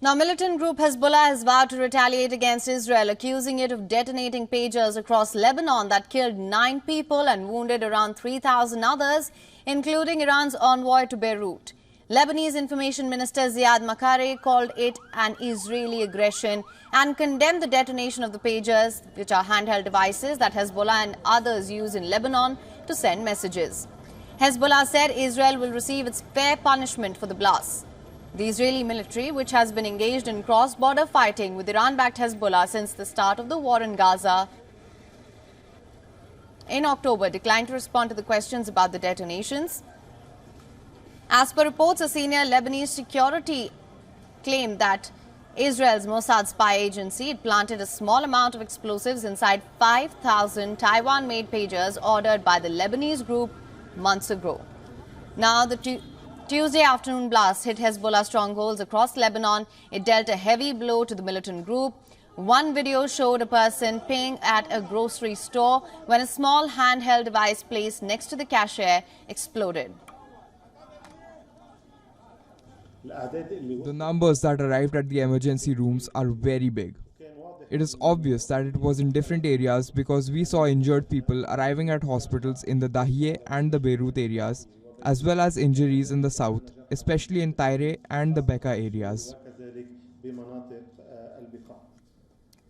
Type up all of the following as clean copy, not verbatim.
Now, militant group Hezbollah has vowed to retaliate against Israel, accusing it of detonating pagers across Lebanon that killed 9 people and wounded around 3,000 others, including Iran's envoy to Beirut. Lebanese Information Minister Ziad Makare called it an Israeli aggression and condemned the detonation of the pagers, which are handheld devices that Hezbollah and others use in Lebanon to send messages. Hezbollah said Israel will receive its fair punishment for the blasts. The Israeli military, which has been engaged in cross-border fighting with Iran-backed Hezbollah since the start of the war in Gaza in October, declined to respond to the questions about the detonations. As per reports, a senior Lebanese security claimed that Israel's Mossad spy agency had planted a small amount of explosives inside 5,000 Taiwan-made pagers ordered by the Lebanese group months ago. Now, the Tuesday afternoon blast hit Hezbollah strongholds across Lebanon. It dealt a heavy blow to the militant group. One video showed a person paying at a grocery store when a small handheld device placed next to the cashier exploded. The numbers that arrived at the emergency rooms are very big. It is obvious that it was in different areas because we saw injured people arriving at hospitals in the Dahieh and the Beirut areas, as well as injuries in the south, especially in Tyre and the Bekaa areas.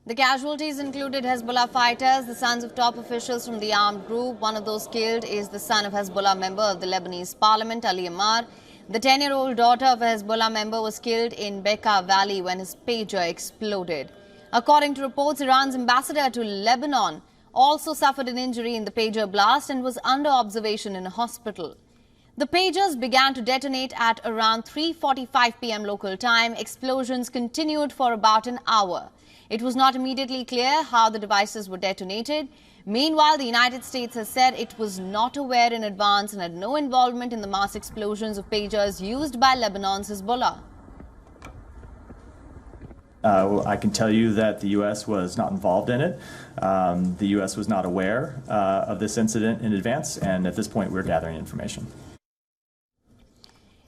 The casualties included Hezbollah fighters, the sons of top officials from the armed group. One of those killed is the son of Hezbollah member of the Lebanese parliament, Ali Ammar. The 10-year-old daughter of a Hezbollah member was killed in Bekaa Valley when his pager exploded. According to reports, Iran's ambassador to Lebanon also suffered an injury in the pager blast and was under observation in a hospital. The pagers began to detonate at around 3:45 p.m. local time. Explosions continued for about an hour. It was not immediately clear how the devices were detonated. Meanwhile, the United States has said it was not aware in advance and had no involvement in the mass explosions of pagers used by Lebanon's Hezbollah. I can tell you that the U.S. was not involved in it. The U.S. was not aware of this incident in advance, and at this point we're gathering information.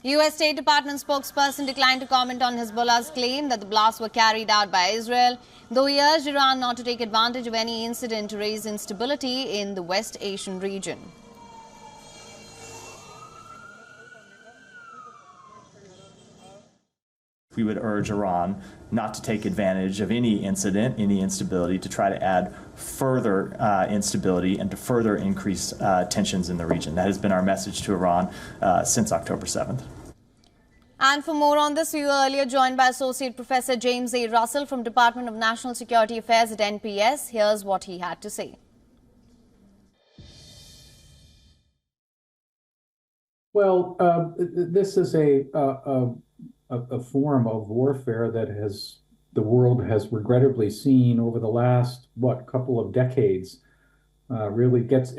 U.S. State Department spokesperson declined to comment on Hezbollah's claim that the blasts were carried out by Israel, though he urged Iran not to take advantage of any incident to raise instability in the West Asian region. We would urge Iran not to take advantage of any incident, any instability, to try to add further instability and to further increase tensions in the region. That has been our message to Iran since October 7th. And for more on this, we were earlier joined by Associate Professor James A. Russell from Department of National Security Affairs at NPS. Here's what he had to say. Well, this is a form of warfare that the world has regrettably seen over the last couple of decades. Really gets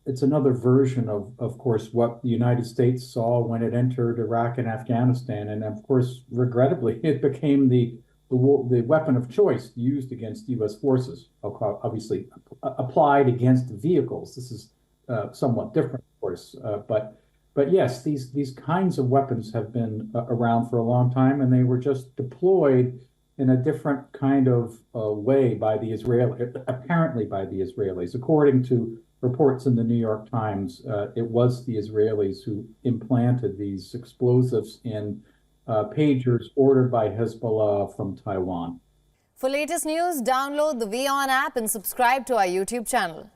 it's another version of course, what the United States saw when it entered Iraq and Afghanistan, and of course, regrettably, it became the weapon of choice used against U.S. forces. Obviously, applied against vehicles. This is somewhat different, of course, But yes, these kinds of weapons have been around for a long time, and they were just deployed in a different kind of way by the apparently by the Israelis. According to reports in the New York Times, it was the Israelis who implanted these explosives in pagers ordered by Hezbollah from Taiwan. For latest news, download the WION app and subscribe to our YouTube channel.